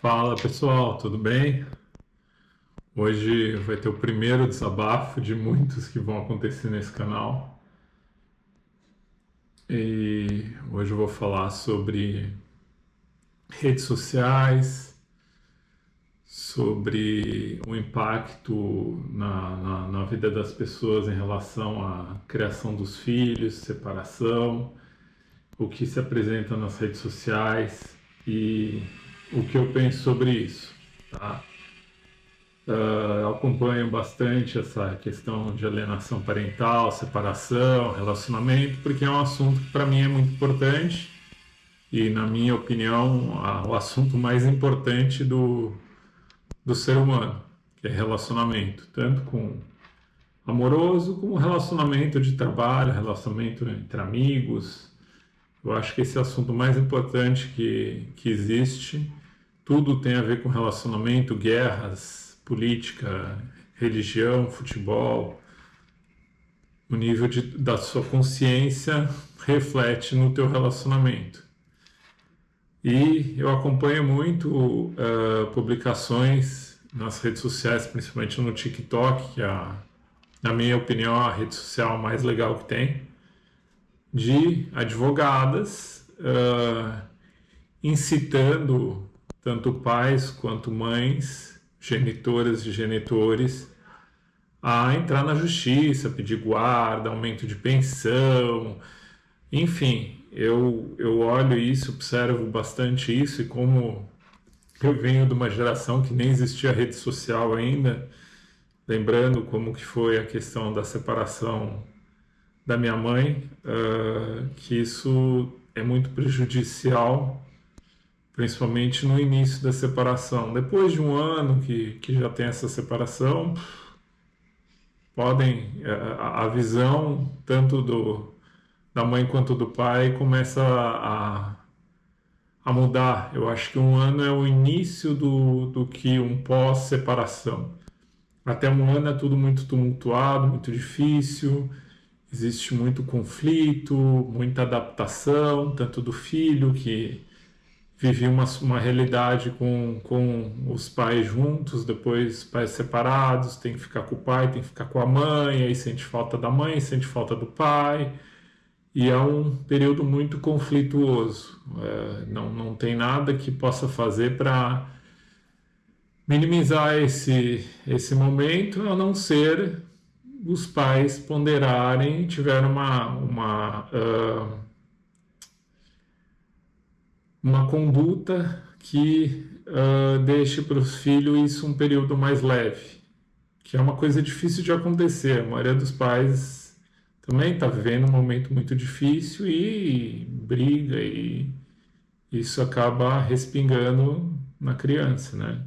Fala pessoal, tudo bem? Hoje vai ter o primeiro desabafo de muitos que vão acontecer nesse canal. E hoje eu vou falar sobre redes sociais, sobre o impacto na vida das pessoas em relação à criação dos filhos, separação, o que se apresenta nas redes sociais e o que eu penso sobre isso, tá? Eu acompanho bastante essa questão de alienação parental, separação, relacionamento, porque é um assunto que para mim é muito importante e, na minha opinião, o assunto mais importante do ser humano, que é relacionamento, tanto com amoroso como relacionamento de trabalho, relacionamento entre amigos. Eu acho que esse é o assunto mais importante que existe. Tudo tem a ver com relacionamento, guerras, política, religião, futebol. O nível da sua consciência reflete no teu relacionamento. E eu acompanho muito publicações nas redes sociais, principalmente no TikTok, que é, na minha opinião, a rede social mais legal que tem, de advogadas incitando tanto pais quanto mães, genitoras e genitores, a entrar na justiça, pedir guarda, aumento de pensão, enfim, eu olho isso, observo bastante isso e como eu venho de uma geração que nem existia rede social ainda, lembrando como que foi a questão da separação da minha mãe, que isso é muito prejudicial, principalmente no início da separação. Depois de um ano que já tem essa separação, podem a visão tanto da mãe quanto do pai começa a mudar. Eu acho que um ano é o início do que um pós-separação. Até um ano é tudo muito tumultuado, muito difícil, existe muito conflito, muita adaptação, tanto do filho que vive uma realidade com os pais juntos, depois pais separados, tem que ficar com o pai, tem que ficar com a mãe, aí sente falta da mãe, sente falta do pai, e é um período muito conflituoso. Não tem nada que possa fazer para minimizar esse momento, a não ser os pais ponderarem, tiver uma conduta que deixe para os filhos isso um período mais leve, que é uma coisa difícil de acontecer. A maioria dos pais também está vivendo um momento muito difícil e briga, e isso acaba respingando na criança, né?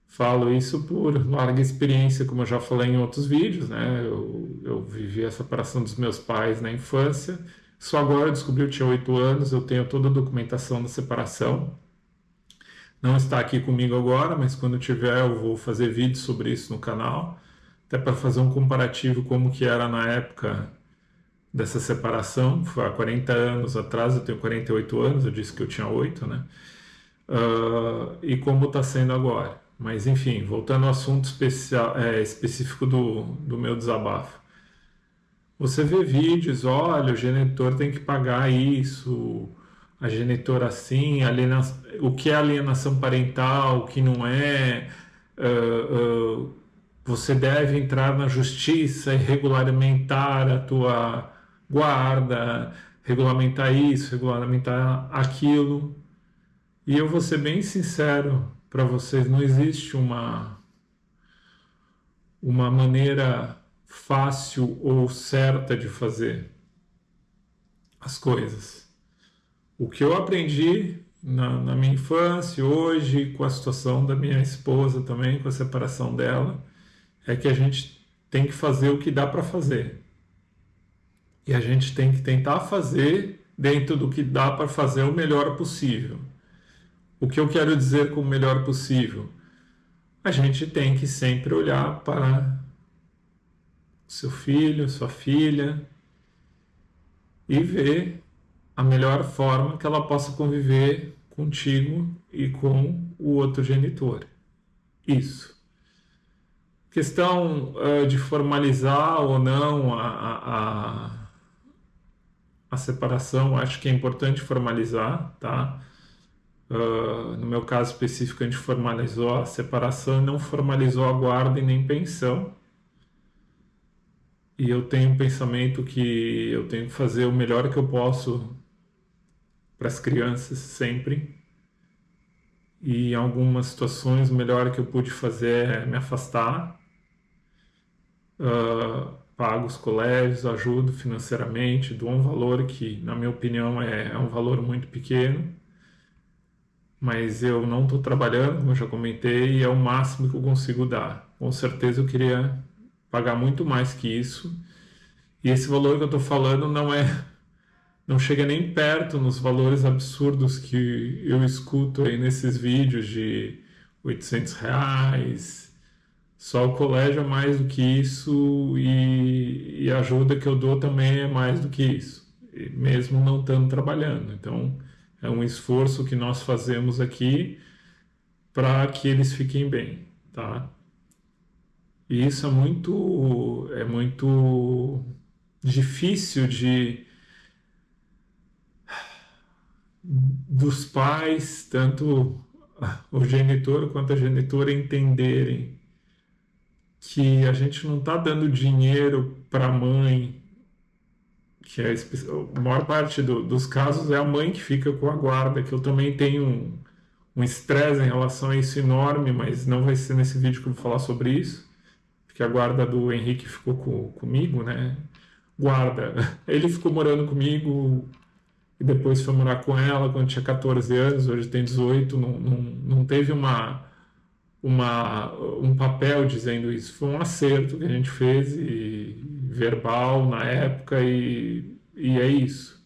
Falo isso por larga experiência, como eu já falei em outros vídeos, né? Eu vivi a separação dos meus pais na infância. Só agora eu descobri, eu tinha 8 anos, eu tenho toda a documentação da separação. Não está aqui comigo agora, mas quando tiver eu vou fazer vídeos sobre isso no canal, até para fazer um comparativo como que era na época dessa separação. Foi há 40 anos atrás, eu tenho 48 anos, eu disse que eu tinha 8, né? E como está sendo agora. Mas enfim, voltando ao assunto específico do meu desabafo. Você vê vídeos, olha, o genitor tem que pagar isso, a genitora assim, o que é alienação parental, o que não é, você deve entrar na justiça e regulamentar a tua guarda, regulamentar isso, regulamentar aquilo. E eu vou ser bem sincero para vocês, não existe uma maneira fácil ou certa de fazer as coisas. O que eu aprendi na minha infância, hoje, com a situação da minha esposa também, com a separação dela, é que a gente tem que fazer o que dá para fazer. E a gente tem que tentar fazer, dentro do que dá para fazer, o melhor possível. O que eu quero dizer com o melhor possível? A gente tem que sempre olhar para seu filho, sua filha e ver a melhor forma que ela possa conviver contigo e com o outro genitor. Isso. Questão de formalizar ou não a separação, acho que é importante formalizar, tá? No meu caso específico, a gente formalizou a separação e não formalizou a guarda e nem pensão. E eu tenho um pensamento que eu tenho que fazer o melhor que eu posso para as crianças sempre. E em algumas situações, o melhor que eu pude fazer é me afastar. Pago os colégios, ajudo financeiramente, dou um valor que, na minha opinião, é um valor muito pequeno. Mas eu não estou trabalhando, como eu já comentei, e é o máximo que eu consigo dar. Com certeza eu queria pagar muito mais que isso. E esse valor que eu estou falando não chega nem perto nos valores absurdos que eu escuto aí nesses vídeos de R$ 800. Só o colégio é mais do que isso e a ajuda que eu dou também é mais do que isso, mesmo não estando trabalhando. Então, é um esforço que nós fazemos aqui para que eles fiquem bem, tá? E isso é muito difícil dos pais, tanto o genitor quanto a genitora, entenderem que a gente não está dando dinheiro para a mãe, que é a maior parte dos casos é a mãe que fica com a guarda, que eu também tenho um estresse em relação a isso enorme, mas não vai ser nesse vídeo que eu vou falar sobre isso, porque a guarda do Henrique ficou comigo, né? Guarda, ele ficou morando comigo e depois foi morar com ela quando tinha 14 anos, hoje tem 18, não teve um papel dizendo isso. Foi um acerto que a gente fez, verbal na época, e é isso.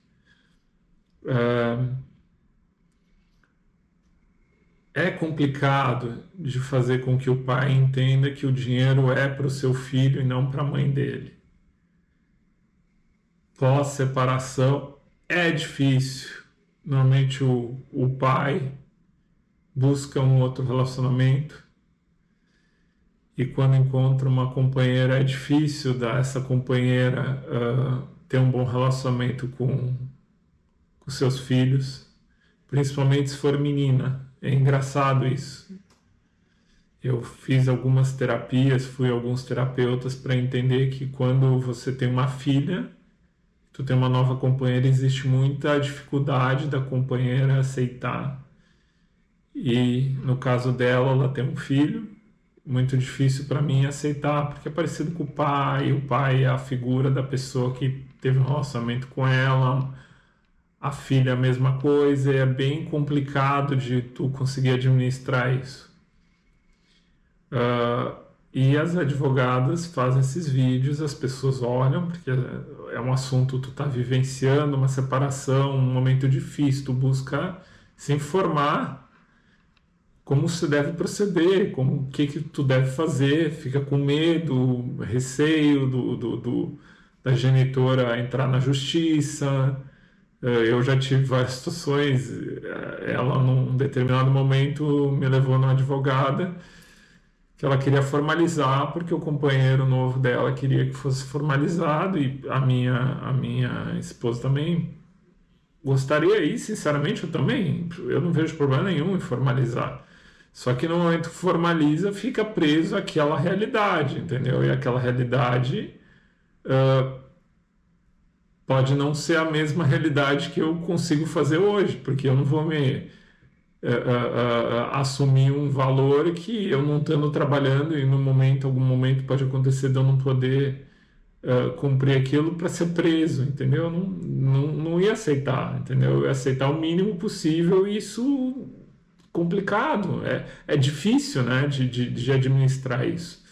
É complicado de fazer com que o pai entenda que o dinheiro é para o seu filho e não para a mãe dele. Pós-separação é difícil. Normalmente o pai busca um outro relacionamento e quando encontra uma companheira é difícil dar essa companheira ter um bom relacionamento com seus filhos, principalmente se for menina. É engraçado isso. Eu fiz algumas terapias, fui a alguns terapeutas para entender que quando você tem uma filha, tu tem uma nova companheira, existe muita dificuldade da companheira aceitar. E no caso dela, ela tem um filho, muito difícil para mim aceitar, porque é parecido com o pai é a figura da pessoa que teve um relacionamento com ela, a filha a mesma coisa, e é bem complicado de tu conseguir administrar isso. E as advogadas fazem esses vídeos, as pessoas olham, porque é um assunto, tu tá vivenciando uma separação, um momento difícil, tu busca se informar como se deve proceder, como o que tu deve fazer, fica com medo, receio da genitora entrar na justiça. Eu já tive várias situações, ela num determinado momento me levou numa advogada que ela queria formalizar porque o companheiro novo dela queria que fosse formalizado e a minha esposa também gostaria, e sinceramente eu não vejo problema nenhum em formalizar. Só que no momento que formaliza, fica preso àquela realidade, entendeu? E aquela realidade pode não ser a mesma realidade que eu consigo fazer hoje, porque eu não vou me assumir um valor que eu não estando trabalhando e no momento, algum momento pode acontecer de eu não poder cumprir aquilo para ser preso, entendeu? Eu não ia aceitar, entendeu? Eu ia aceitar o mínimo possível e isso complicado, é difícil, né, de administrar isso.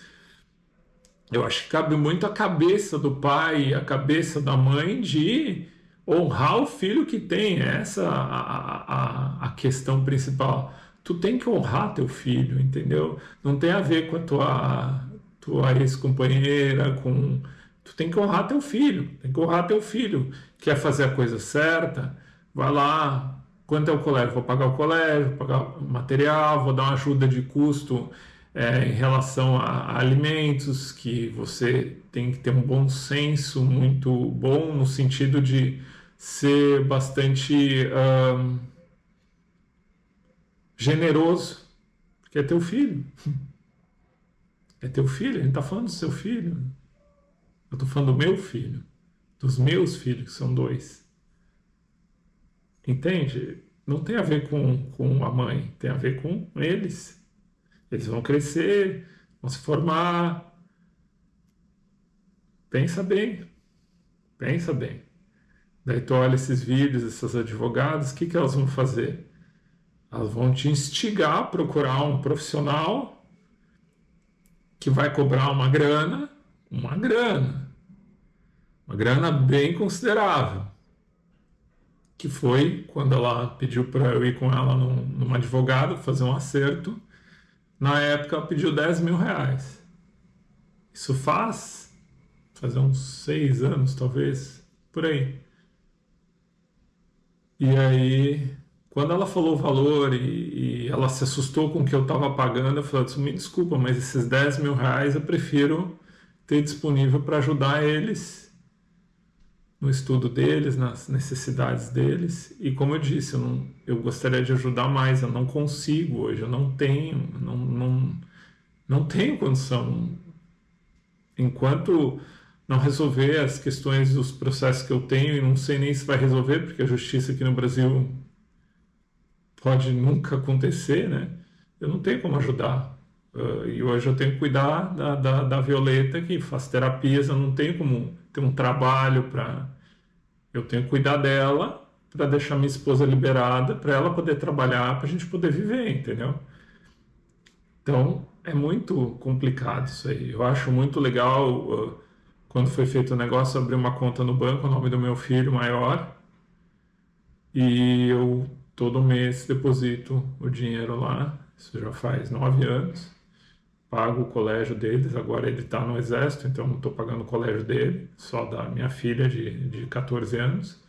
Eu acho que cabe muito a cabeça do pai e a cabeça da mãe de honrar o filho que tem. Essa a questão principal. Tu tem que honrar teu filho, entendeu? Não tem a ver com a tua ex-companheira, tu tem que honrar teu filho, tem que honrar teu filho. Quer fazer a coisa certa? Vai lá, quanto é o colégio? Vou pagar o colégio, vou pagar o material, vou dar uma ajuda de custo em relação a alimentos, que você tem que ter um bom senso muito bom no sentido de ser bastante generoso, porque é teu filho. É teu filho, a gente está falando do seu filho. Eu estou falando do meu filho, dos meus filhos, que são dois. Entende? Não tem a ver com a mãe, tem a ver com eles. Eles vão crescer, vão se formar. Pensa bem, pensa bem. Daí tu olha esses vídeos, essas advogadas, o que que elas vão fazer? Elas vão te instigar a procurar um profissional que vai cobrar uma grana, uma grana bem considerável. Que foi quando ela pediu para eu ir com ela numa advogada fazer um acerto. Na época ela pediu R$ 10.000. Isso fazer uns 6 anos, talvez, por aí. E aí, quando ela falou o valor e ela se assustou com o que eu estava pagando, eu falei, me desculpa, mas esses R$ 10.000 eu prefiro ter disponível para ajudar eles no estudo deles, nas necessidades deles. E como eu disse, eu gostaria de ajudar mais, eu não consigo hoje, eu não tenho condição. Enquanto não resolver as questões dos processos que eu tenho, e não sei nem se vai resolver, porque a justiça aqui no Brasil pode nunca acontecer, né? Eu não tenho como ajudar. E hoje eu tenho que cuidar da Violeta, que faz terapias, eu não tenho como ter um trabalho para. Eu tenho que cuidar dela para deixar minha esposa liberada, para ela poder trabalhar, para a gente poder viver, entendeu? Então é muito complicado isso aí. Eu acho muito legal quando foi feito o negócio, abrir uma conta no banco, o nome do meu filho maior, e eu todo mês deposito o dinheiro lá. Isso já faz 9 anos. Pago o colégio deles, agora ele está no exército, então não estou pagando o colégio dele, só da minha filha de 14 anos.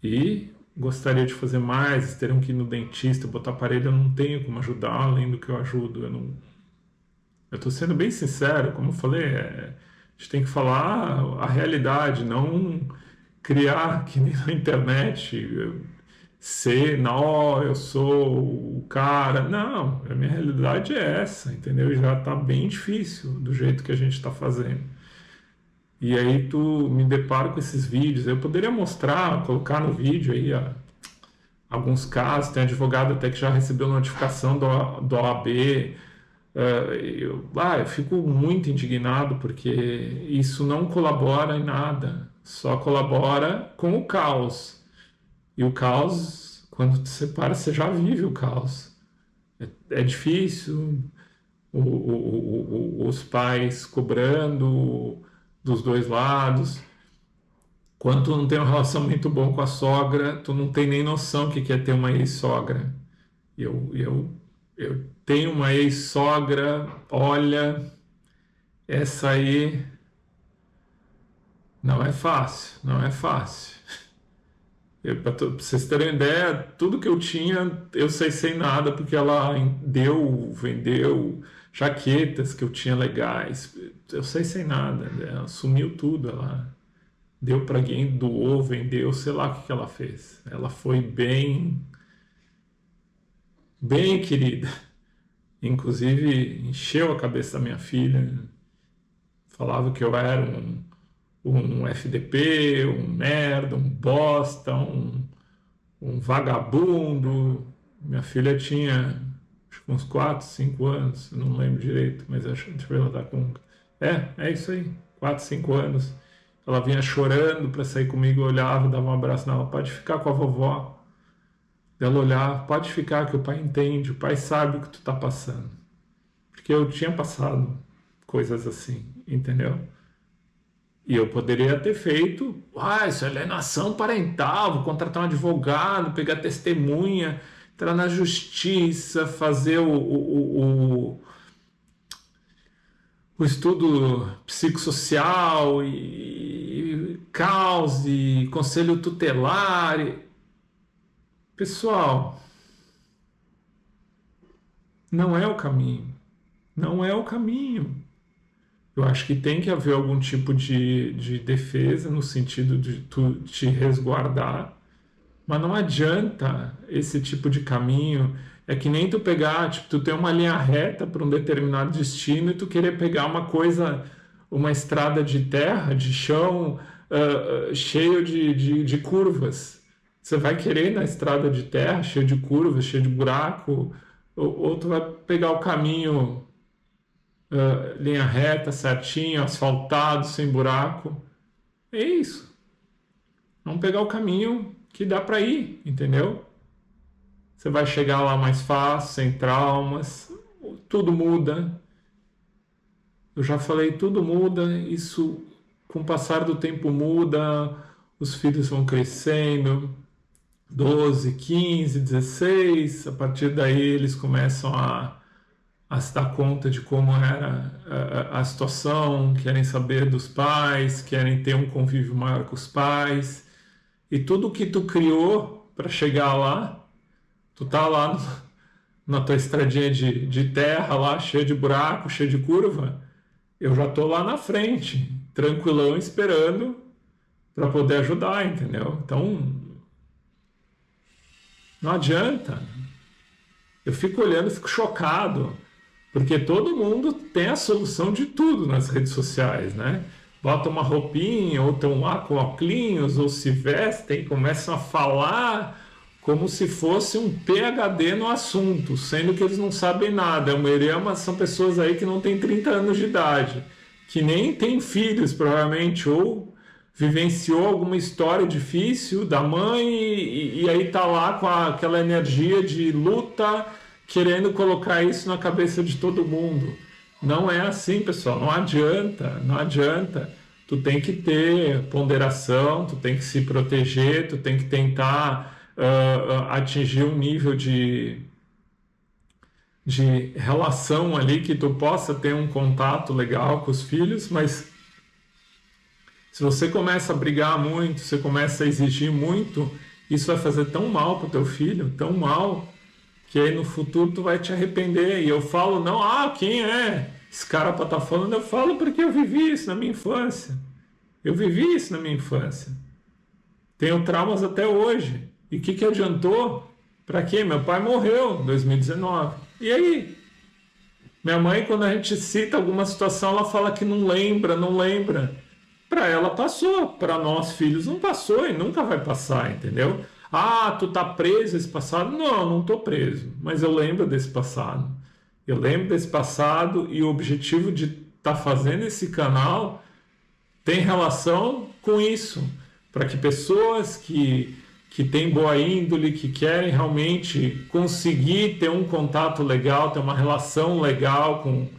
E gostaria de fazer mais, eles teriam que ir no dentista, botar aparelho, eu não tenho como ajudar, além do que eu ajudo. Eu estou sendo bem sincero, como eu falei, a gente tem que falar a realidade, não criar que nem na internet, ser, não, eu sou o cara. Não, a minha realidade é essa, entendeu? Já está bem difícil do jeito que a gente está fazendo. E aí tu me depara com esses vídeos. Eu poderia mostrar, colocar no vídeo aí alguns casos. Tem advogado até que já recebeu notificação do OAB. Eu fico muito indignado porque isso não colabora em nada. Só colabora com o caos. E o caos, quando te separa, você já vive o caos. É difícil, os pais cobrando dos dois lados. Quando tu não tem um relacionamento bom com a sogra, tu não tem nem noção que é ter uma ex-sogra. Eu tenho uma ex-sogra, olha, essa aí não é fácil, não é fácil. Para vocês terem ideia, tudo que eu tinha, eu sei sem nada, porque ela vendeu jaquetas que eu tinha legais. Eu sei sem nada, ela sumiu tudo, ela deu para alguém, doou, vendeu, sei lá o que ela fez. Ela foi bem, bem querida. Inclusive, encheu a cabeça da minha filha, falava que eu era um FDP, um merda, um bosta, um vagabundo. Minha filha tinha acho que uns 4, 5 anos, eu não lembro direito, mas deixa eu ver, ela tá com. É isso aí, 4, 5 anos. Ela vinha chorando para sair comigo, eu olhava, dava um abraço nela, pode ficar com a vovó. Ela olhava, pode ficar que o pai entende, o pai sabe o que tu tá passando. Porque eu tinha passado coisas assim, entendeu? E eu poderia ter feito, isso é alienação parental, vou contratar um advogado, pegar testemunha, entrar na justiça, fazer o estudo psicossocial e causa e conselho tutelar. Pessoal, não é o caminho. Não é o caminho. Eu acho que tem que haver algum tipo de defesa no sentido de tu te resguardar, mas não adianta esse tipo de caminho. É que nem tu pegar, tipo, tu tem uma linha reta para um determinado destino e tu querer pegar uma coisa, uma estrada de terra, de chão, cheio de curvas. Você vai querer ir na estrada de terra, cheio de curvas, cheio de buraco, ou tu vai pegar o caminho, linha reta, certinho, asfaltado, sem buraco. É isso. Vamos pegar o caminho que dá para ir, entendeu? Você vai chegar lá mais fácil, sem traumas, tudo muda. Eu já falei, tudo muda, isso com o passar do tempo muda, os filhos vão crescendo, 12, 15, 16, a partir daí eles começam a se dar conta de como era a situação, querem saber dos pais, querem ter um convívio maior com os pais, e tudo que tu criou para chegar lá, tu tá lá na tua estradinha de terra lá, cheia de buraco, cheia de curva, eu já tô lá na frente, tranquilão, esperando para poder ajudar, entendeu? Então, não adianta. Eu fico olhando, fico chocado, porque todo mundo tem a solução de tudo nas redes sociais, né? Bota uma roupinha, ou estão lá com óculos, ou se vestem, começam a falar como se fosse um PhD no assunto, sendo que eles não sabem nada. A maioria são pessoas aí que não têm 30 anos de idade, que nem têm filhos, provavelmente, ou vivenciou alguma história difícil da mãe e aí tá lá com aquela energia de luta, querendo colocar isso na cabeça de todo mundo. Não é assim, pessoal, não adianta, não adianta. Tu tem que ter ponderação, tu tem que se proteger, tu tem que tentar atingir um nível de relação ali que tu possa ter um contato legal com os filhos, mas se você começa a brigar muito, você começa a exigir muito, isso vai fazer tão mal para o teu filho, tão mal, que aí no futuro tu vai te arrepender. E eu falo, não, quem é esse cara para estar falando? Eu falo porque eu vivi isso na minha infância. Eu vivi isso na minha infância. Tenho traumas até hoje. E o que adiantou? Para quê? Meu pai morreu em 2019. E aí? Minha mãe, quando a gente cita alguma situação, ela fala que não lembra, não lembra. Para ela passou, para nós filhos não passou e nunca vai passar, entendeu? Tu tá preso esse passado? Não, não tô preso, mas eu lembro desse passado. Eu lembro desse passado e o objetivo de estar fazendo esse canal tem relação com isso, para que pessoas que têm boa índole, que querem realmente conseguir ter um contato legal, ter uma relação legal com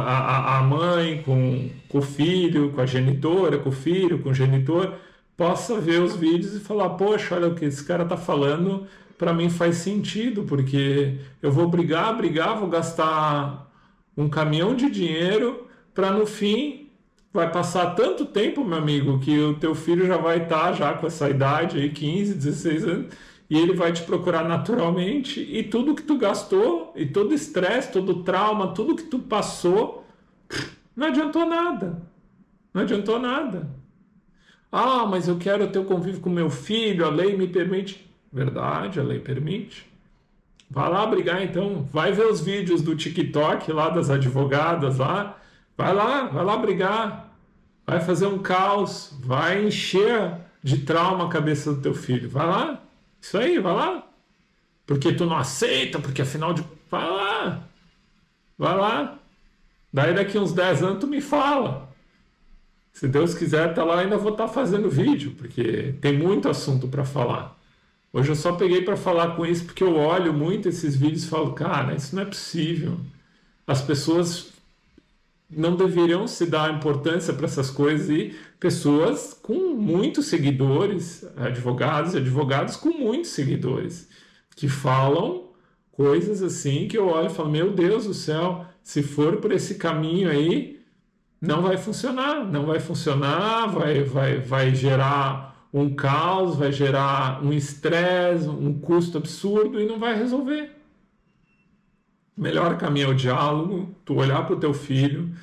a mãe, com o filho, com a genitora, com o filho, com o genitor, possa ver os vídeos e falar, poxa, olha o que esse cara está falando, para mim faz sentido, porque eu vou brigar, vou gastar um caminhão de dinheiro para no fim vai passar tanto tempo, meu amigo, que o teu filho já vai estar já com essa idade aí, 15, 16 anos, e ele vai te procurar naturalmente, e tudo que tu gastou, e todo estresse, todo trauma, tudo que tu passou, não adiantou nada. Não adiantou nada. Mas eu quero ter o convívio com meu filho, a lei me permite. Verdade, a lei permite. Vai lá brigar então, vai ver os vídeos do TikTok lá das advogadas lá, vai lá brigar, vai fazer um caos, vai encher de trauma a cabeça do teu filho, vai lá, isso aí, vai lá, porque tu não aceita, porque afinal de... vai lá, daí daqui uns 10 anos tu me fala, se Deus quiser tá lá, ainda vou estar fazendo vídeo, porque tem muito assunto para falar. Hoje eu só peguei para falar com isso porque eu olho muito esses vídeos e falo, cara, isso não é possível. As pessoas não deveriam se dar importância para essas coisas e pessoas com muitos seguidores, advogados e advogados com muitos seguidores, que falam coisas assim que eu olho e falo, meu Deus do céu, se for por esse caminho aí, não vai funcionar, vai gerar um caos, vai gerar um estresse, um custo absurdo e não vai resolver. O melhor caminho é o diálogo, tu olhar para o teu filho,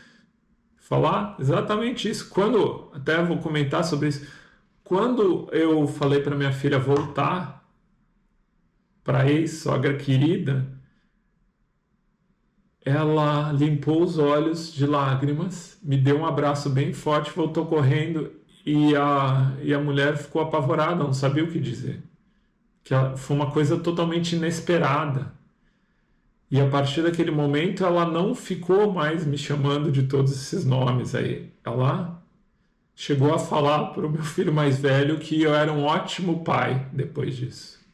falar exatamente isso. Quando, até vou comentar sobre isso, quando eu falei para minha filha voltar para a ex-sogra querida, ela limpou os olhos de lágrimas, me deu um abraço bem forte, voltou correndo e a mulher ficou apavorada, não sabia o que dizer. Foi uma coisa totalmente inesperada. E a partir daquele momento ela não ficou mais me chamando de todos esses nomes aí. Ela chegou a falar para o meu filho mais velho que eu era um ótimo pai depois disso.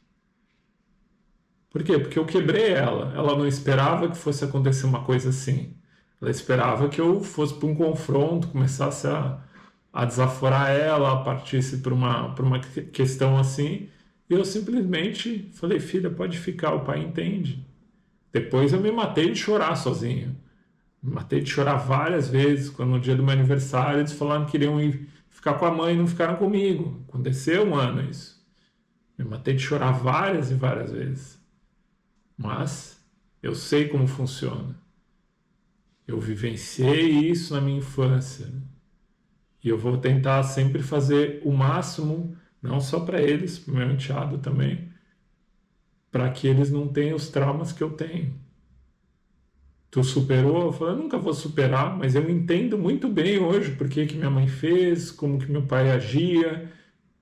Por quê? Porque eu quebrei ela. Ela não esperava que fosse acontecer uma coisa assim. Ela esperava que eu fosse para um confronto, começasse a desaforar ela, partisse para uma questão assim. E eu simplesmente falei, filha, pode ficar, o pai entende. Depois eu me matei de chorar sozinho. Me matei de chorar várias vezes, quando no dia do meu aniversário eles falaram que queriam ir ficar com a mãe e não ficaram comigo. Aconteceu um ano isso. Me matei de chorar várias e várias vezes. Mas eu sei como funciona. Eu vivenciei isso na minha infância. E eu vou tentar sempre fazer o máximo, não só para eles, para o meu enteado também, para que eles não tenham os traumas que eu tenho. Tu superou? Eu falei, eu nunca vou superar, mas eu entendo muito bem hoje porque que minha mãe fez, como que meu pai agia,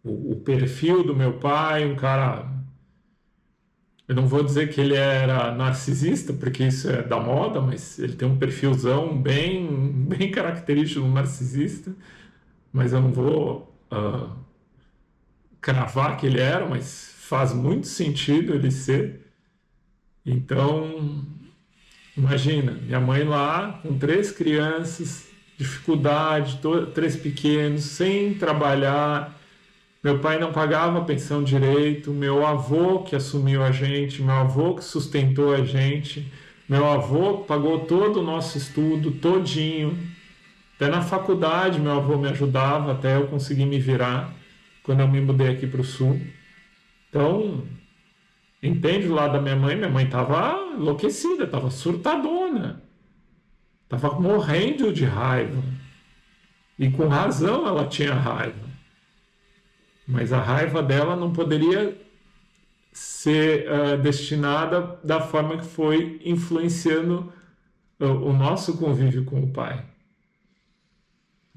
o perfil do meu pai, um cara. Eu não vou dizer que ele era narcisista, porque isso é da moda, mas ele tem um perfilzão bem característico do narcisista. Mas eu não vou cravar que ele era, mas faz muito sentido ele ser. Então, imagina, minha mãe lá com 3 crianças, dificuldade, 3 pequenos, sem trabalhar. Meu pai não pagava a pensão direito, meu avô que assumiu a gente, meu avô que sustentou a gente, meu avô pagou todo o nosso estudo, todinho. Até na faculdade meu avô me ajudava, até eu conseguir me virar quando eu me mudei aqui para o sul. Então, entende o lado da minha mãe estava enlouquecida, estava surtadona, estava morrendo de raiva. E com razão ela tinha raiva. Mas a raiva dela não poderia ser destinada da forma que foi influenciando o nosso convívio com o pai.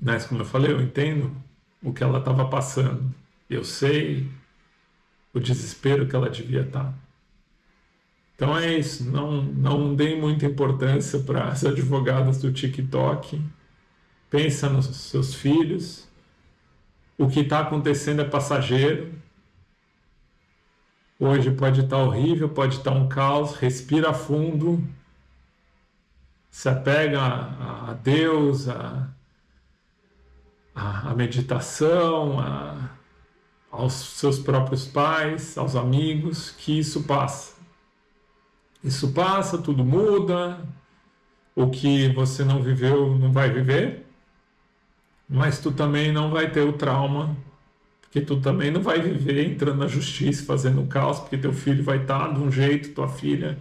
Mas, como eu falei, eu entendo o que ela estava passando. Eu sei o desespero que ela devia estar. Então é isso, não deem muita importância para as advogadas do TikTok. Pensa nos seus filhos. O que está acontecendo é passageiro. Hoje pode estar horrível, pode estar um caos. Respira fundo. Se apega a Deus, a meditação, aos seus próprios pais, aos amigos, que isso passa. Isso passa, tudo muda. O que você não viveu, não vai viver. Mas tu também não vai ter o trauma, porque tu também não vai viver entrando na justiça, fazendo caos, porque teu filho vai estar de um jeito, tua filha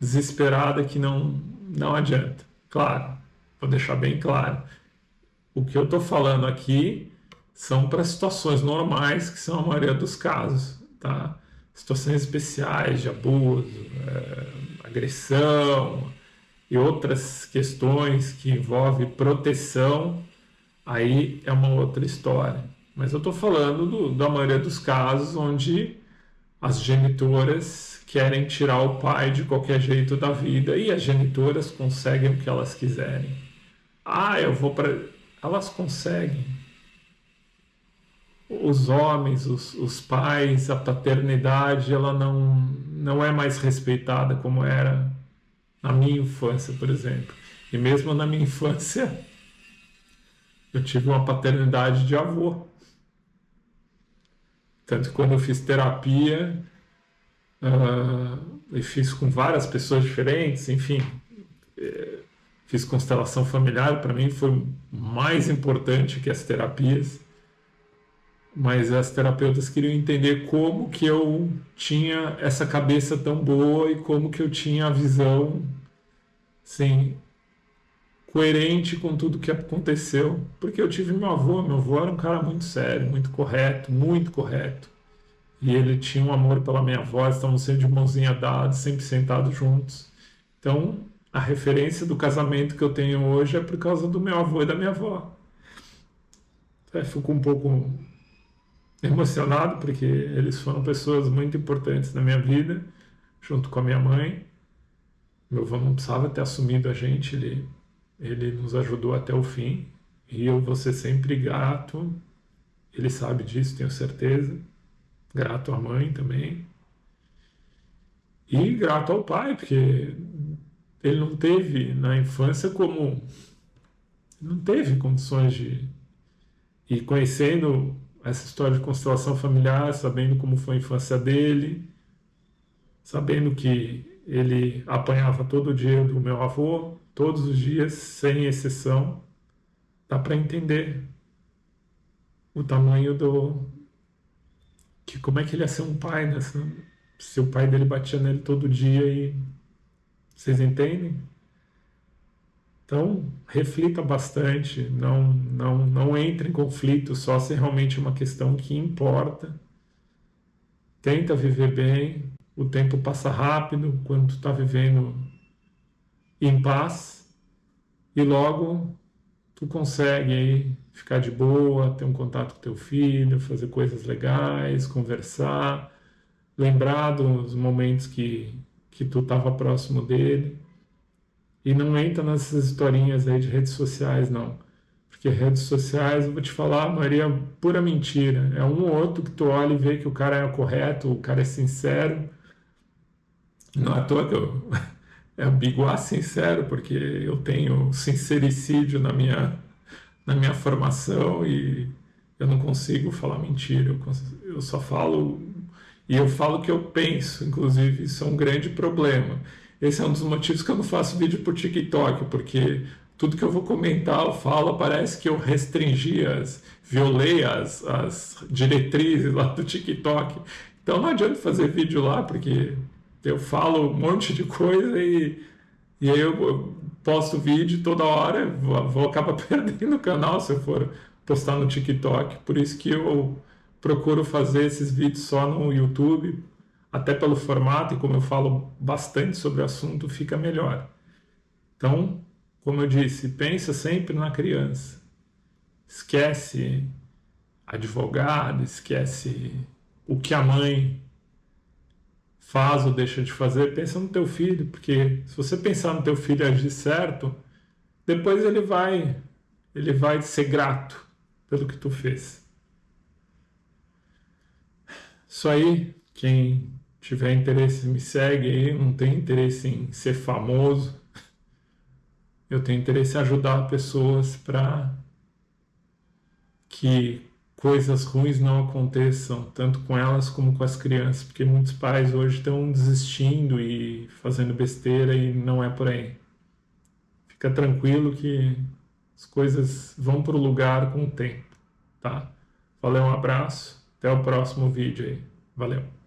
desesperada, que não adianta. Claro, vou deixar bem claro. O que eu estou falando aqui são para situações normais, que são a maioria dos casos, tá? Situações especiais de abuso, agressão e outras questões que envolvem proteção, aí é uma outra história. Mas eu estou falando da maioria dos casos onde as genitoras querem tirar o pai de qualquer jeito da vida e as genitoras conseguem o que elas quiserem. Eu vou para... Elas conseguem. Os homens, os pais, a paternidade, ela não é mais respeitada como era na minha infância, por exemplo. E mesmo na minha infância, eu tive uma paternidade de avô. Tanto que quando eu fiz terapia, e fiz com várias pessoas diferentes, enfim, fiz constelação familiar, para mim foi mais importante que as terapias. mas as terapeutas queriam entender como que eu tinha essa cabeça tão boa e como que eu tinha a visão, assim, coerente com tudo que aconteceu. Porque eu tive meu avô era um cara muito sério, muito correto, muito correto. E ele tinha um amor pela minha avó, estavam sempre de mãozinha dada, sempre sentados juntos. Então, a referência do casamento que eu tenho hoje é por causa do meu avô e da minha avó. Fico um pouco emocionado porque eles foram pessoas muito importantes na minha vida, junto com a minha mãe. Meu avô não precisava ter assumido a gente, ele nos ajudou até o fim. E eu vou ser sempre grato, ele sabe disso, tenho certeza. Grato à mãe também. E grato ao pai, porque ele não teve na infância como. Não teve condições de ir conhecendo essa história de constelação familiar, sabendo como foi a infância dele, sabendo que ele apanhava todo dia do meu avô, todos os dias, sem exceção. Dá para entender o tamanho do. Que como é que ele ia ser um pai, né? Se o pai dele batia nele todo dia e. Vocês entendem? Então, reflita bastante, não entre em conflito só se realmente é uma questão que importa. Tenta viver bem, o tempo passa rápido quando tu está vivendo em paz e logo tu consegue aí ficar de boa, ter um contato com teu filho, fazer coisas legais, conversar, lembrar dos momentos que tu estava próximo dele. E não entra nessas historinhas aí de redes sociais, não. Porque redes sociais, eu vou te falar, a maioria é pura mentira. É um ou outro que tu olha e vê que o cara é correto, o cara é sincero. Não é à toa que eu é ambiguar sincero, porque eu tenho sincericídio na minha formação e eu não consigo falar mentira. Eu só falo e eu falo o que eu penso, inclusive, isso é um grande problema. Esse é um dos motivos que eu não faço vídeo por TikTok, porque tudo que eu vou comentar, eu falo, parece que eu restringi violei as diretrizes lá do TikTok. Então não adianta fazer vídeo lá, porque eu falo um monte de coisa e aí eu posto vídeo toda hora, vou acabar perdendo o canal se eu for postar no TikTok. Por isso que eu procuro fazer esses vídeos só no YouTube, até pelo formato, e como eu falo bastante sobre o assunto, fica melhor. Então, como eu disse, pensa sempre na criança. Esquece advogado, esquece o que a mãe faz ou deixa de fazer, pensa no teu filho, porque se você pensar no teu filho e agir certo, depois ele vai ser grato pelo que tu fez. Isso aí, quem tiver interesse me segue aí, não tem interesse em ser famoso. Eu tenho interesse em ajudar pessoas para que coisas ruins não aconteçam, tanto com elas como com as crianças, porque muitos pais hoje estão desistindo e fazendo besteira e não é por aí. Fica tranquilo que as coisas vão para o lugar com o tempo, tá? Valeu, um abraço, até o próximo vídeo aí. Valeu.